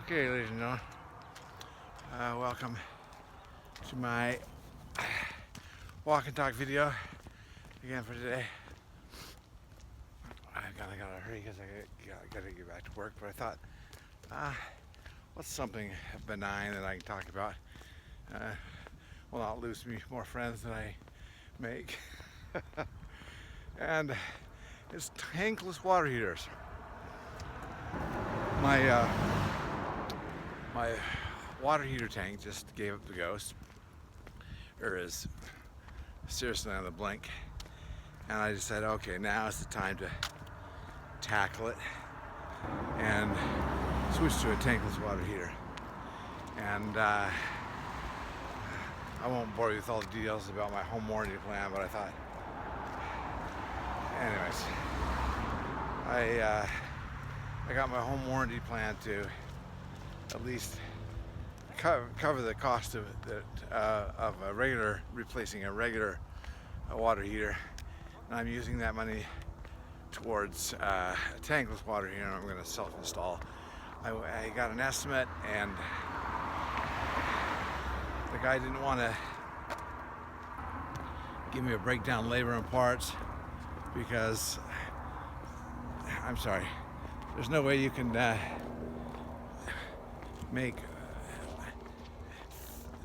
Okay, ladies and gentlemen, welcome to my walk and talk video again for today. I gotta hurry because I gotta get back to work, but I thought, what's something benign that I can talk about? Will not lose me more friends than I make. And it's tankless water heaters. My water heater tank just gave up the ghost, or is seriously on the blink, and I decided, okay, now is the time to tackle it and switch to a tankless water heater. And I won't bore you with all the details about my home warranty plan, but I thought, anyways, I got my home warranty plan to at least cover the cost of replacing a regular water heater, and I'm using that money towards a tankless water heater. I'm going to self-install. I got an estimate, and the guy didn't want to give me a breakdown labor and parts because, I'm sorry, there's no way you can make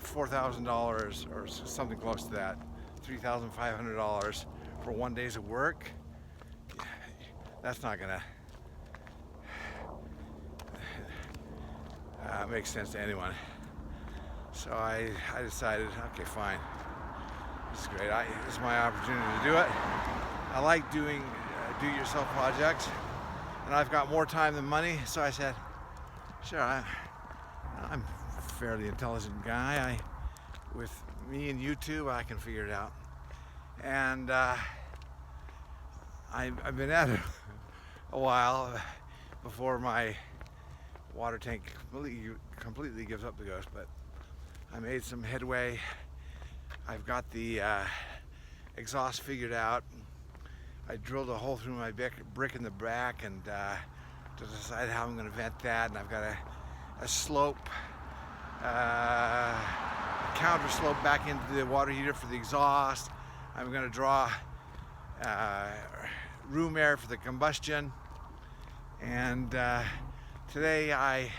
$4,000 or something close to that, $3,500 for 1 day of work. That's not gonna make sense to anyone. So I decided, okay, fine, this is great. This is my opportunity to do it. I like doing do-it-yourself projects, and I've got more time than money, so I said, sure, I'm a fairly intelligent guy. With me and YouTube, I can figure it out. And I've been at it a while before my water tank completely gives up the ghost, but I made some headway. I've got the exhaust figured out. I drilled a hole through my brick in the back and to decide how I'm going to vent that, and I've got a slope, a counter slope back into the water heater for the exhaust. I'm going to draw room air for the combustion, and today I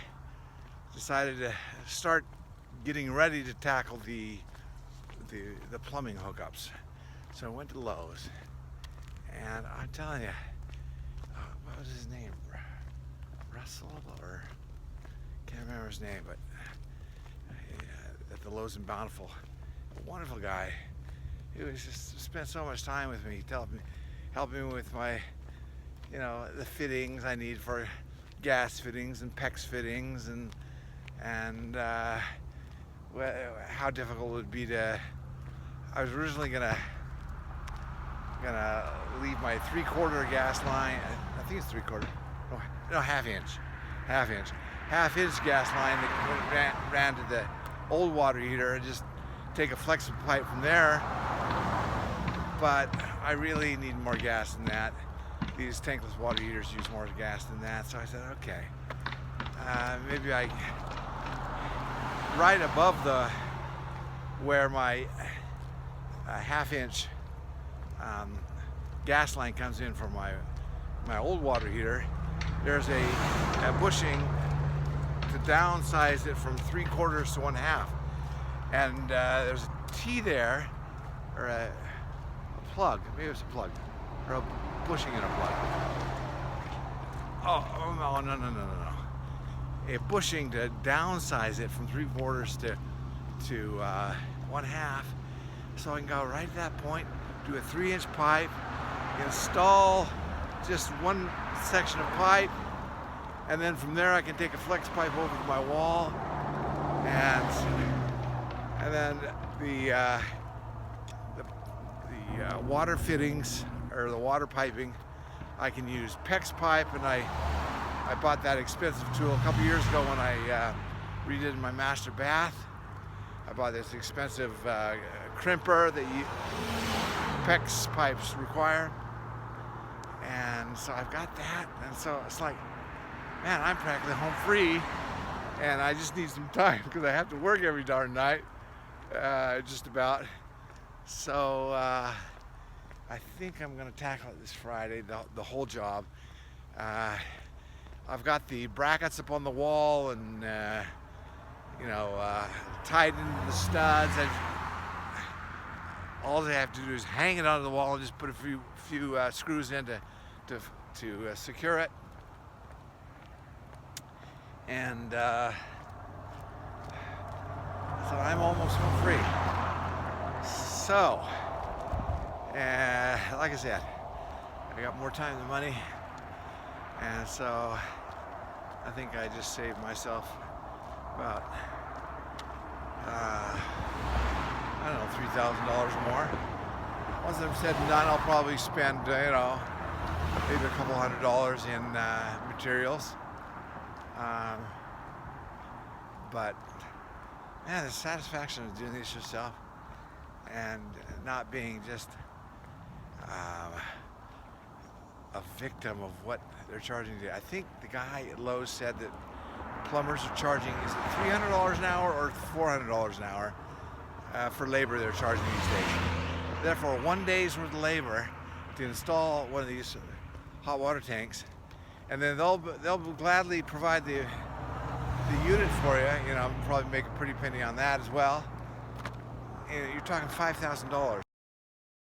decided to start getting ready to tackle the plumbing hookups. So I went to Lowe's, and I'm telling you, what was his name? Russell, or can't remember his name, but at the Lowe's in Bountiful, a wonderful guy. He was just spent so much time with me, helping me with my, the fittings I need for gas fittings and PEX fittings, and how difficult it would be to. I was originally gonna leave my 3/4 gas line. I think it's 3/4. No, half inch gas line that ran to the old water heater, and just take a flexible pipe from there. But I really need more gas than that. These tankless water heaters use more gas than that. So I said, okay, maybe right above where my half-inch gas line comes in from my old water heater, there's a bushing to downsize it from 3/4 to 1/2, and there's a T there, or a plug, maybe it's a plug, or a bushing and a plug. Oh no. A bushing to downsize it from 3/4 to 1/2, so I can go right at that point, do a 3-inch pipe, install just one section of pipe, and then from there I can take a flex pipe over to my wall, and then the water fittings, or the water piping, I can use PEX pipe, and I bought that expensive tool a couple years ago when I redid my master bath. I bought this expensive crimper that PEX pipes require, and so I've got that, and so it's like, man, I'm practically home free and I just need some time because I have to work every darn night, just about. So I think I'm going to tackle it this Friday, the whole job. I've got the brackets up on the wall and tied into the studs. All I have to do is hang it onto the wall and just put a few screws in to secure it. And so I'm almost home free. So, like I said, I got more time than money, and so I think I just saved myself about I don't know, $3,000 or more. Once I'm said and done, I'll probably spend maybe a couple $100 in materials. But man, the satisfaction of doing this yourself and not being just a victim of what they're charging you. I think the guy at Lowe's said that plumbers are charging, is it $300 an hour or $400 an hour for labor they're charging these days. Therefore, 1 day's worth of labor to install one of these hot water tanks, and then they'll gladly provide the unit for you. Probably make a pretty penny on that as well. And you're talking $5,000.